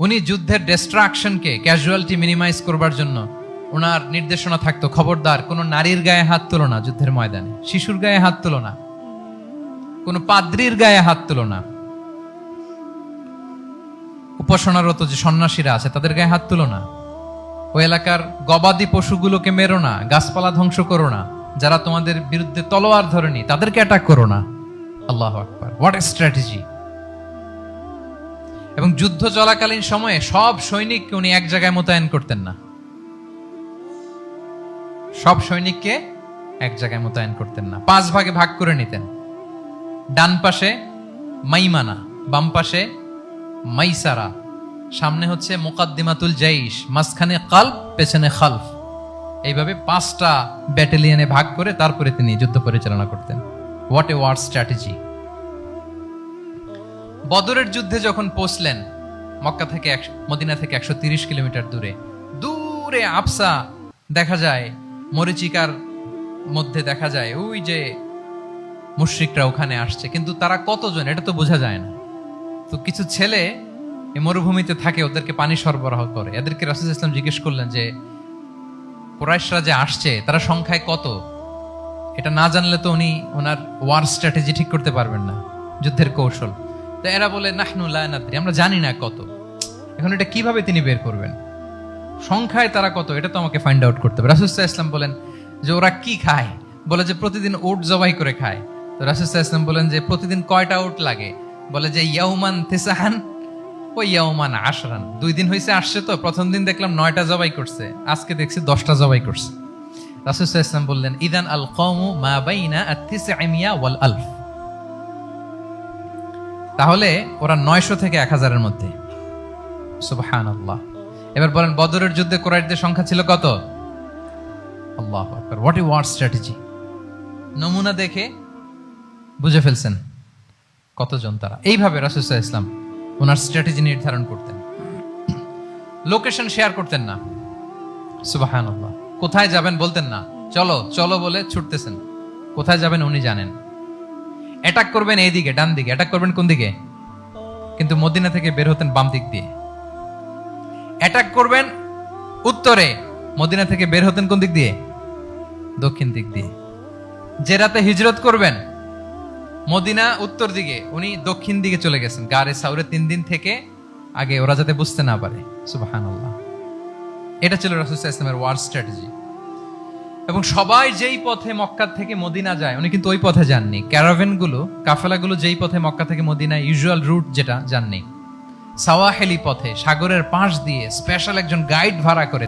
উনি যুদ্ধের ডিস্ট্রাকশনকে, casualty minimise করবার জন্য ওনার নির্দেশনা থাকতো, খবরদার কোনো নারীর গায়ে হাত তুলো না যুদ্ধের ময়দানে, শিশুর গায়ে হাত তুলো না, কোনো পাদ্রীর গায়ে হাত তুলো না, উপাসনারত যে সন্ন্যাসীরা আছে তাদের গায়ে হাত তুলো না, ওই এলাকার গবাদি পশুগুলোকে মেরো না, গাছপালা ধ্বংস করো না, যারা তোমাদের বিরুদ্ধে তলোয়ার ধরেনি তাদেরকে অ্যাটাক করো না। আল্লাহু আকবার, হোয়াট এ স্ট্র্যাটেজি! এবং যুদ্ধ চলাকালীন সময়ে সব সৈনিককে উনি এক জায়গায় মোতায়েন করতেন না, সব সৈনিককে এক জায়গায় মোতায়েন করতেন না, 5 ভাগে ভাগ করে নিতেন। ডান পাশে মাইমানা, বাম পাশে মাইসারা, সামনে হচ্ছে মুকাদ্দিমাতুল জাইশ, মাঝখানে কালব, পেছনে খালফ, এইভাবে 5টা ব্যাটালিয়নে ভাগ করে তারপরে তিনি যুদ্ধ পরিচালনা করতেন। What a war strategy! বদরের যুদ্ধে যখন পৌঁছলেন, মক্কা থেকে মদিনা থেকে 130 কিলোমিটার দূরে, দূরে আফসা দেখা যায়, মরিচিকার মধ্যে দেখা যায় ওই যে মুশরিকরা ওখানে আসছে, কিন্তু তারা কতজন এটা তো বোঝা যায় না। তো কিছু ছেলে এই মরুভূমিতে থাকে, ওদেরকে পানি সরবরাহ করে। এদেরকে রাসূল সাল্লাল্লাহু আলাইহি ওয়াসাল্লাম জিজ্ঞেস করলেন যে কুরাইশরা যে আসছে তারা সংখ্যায় কত, এটা না জানলে তো উনি ওনার ওয়ার স্ট্র্যাটেজি ঠিক করতে পারবেন না, যুদ্ধের কৌশল। তো এরা বলে নাহনু লা নাদরি, আমরা জানি না কত। এখন এটা কিভাবে তিনি বের করবেন, সংখ্যায় তারা কত, এটা তো আমাকে ফাইন্ড আউট করতে হবে। রাসূল সাল্লাল্লাহু আলাইহি ওয়াসাল্লাম বলেন যে ওরা কি খায়, বলে যে প্রতিদিন উট জবাই করে খায়। তো রাসূল সাল্লাল্লাহু আলাইহি ওয়াসাল্লাম বলেন যে প্রতিদিন কয়টা উট লাগে, বলে যে ইয়াউমান তিসআন ওয়া ইয়াউমান আশরান, 2 দিন হয়েছে আসছে, তো প্রথম দিন দেখলাম 9টা জবাই করছে, আজকে দেখছি 10টা জবাই করছে। রাসূল সাল্লাল্লাহু আলাইহি ওয়াসাল্লাম বললেন ইদান আল কওমু মা বাইনা আত-তিসআমিয়া ওয়াল আলফ, তাহলে ওরা 900 থেকে 1000 এর মধ্যে। সুবহানাল্লাহ। এবার বলেন বদরের যুদ্ধে কুরাইশদের সংখ্যা ছিল কত? আল্লাহু আকবার, হোয়াট এ ওয়ার স্ট্র্যাটেজি! নমুনা দেখে বুঝে ফেলছেন কতজন তারা। এইভাবে রাসূল সাল্লাল্লাহু আলাইহি ওয়াসাল্লাম ওনার স্ট্র্যাটেজি নির্ধারণ করতেন। লোকেশন শেয়ার করতেন না। সুবহানাল্লাহ। কোথায় যাবেন বলতেন না, চলো চলো বলে ছুটতেছেন। কোথায় যাবেন উনি জানেন। অ্যাটাক করবেন এইদিকে, ডান দিকে, অ্যাটাক করবেন কোন দিকে, কিন্তু মদিনা থেকে বের হতেন বাম দিক দিয়ে। অ্যাটাক করবেন উত্তরে, মদিনা থেকে বের হতেন কোন দিক দিয়ে, দক্ষিণ দিক দিয়ে। যে রাতে হিজরত করবেন মদিনা উত্তর দিকে, উনি দক্ষিণ দিকে চলে গেছেন গারে সাউরে 3 দিন থেকে আগে, ওরা যাতে বুঝতে না পারে। সুবহানাল্লাহ। এটা ছিল রাসূল সাল্লাল্লাহু আলাইহি ওয়াসাল্লামের ওয়ার স্ট্র্যাটেজি। এবং সবাই যেই পথে মক্কা থেকে মদিনা যায় উনি কিন্তু ওই পথে যাননি। ক্যারাভেনগুলো, কাফেলাগুলো যেই পথে মক্কা থেকে মদিনা ইউজুয়াল রুট যেটা, যাননি। সাওয়াহিলি পথে, সাগরের পাশ দিয়ে স্পেশাল একজন গাইড ভাড়া করে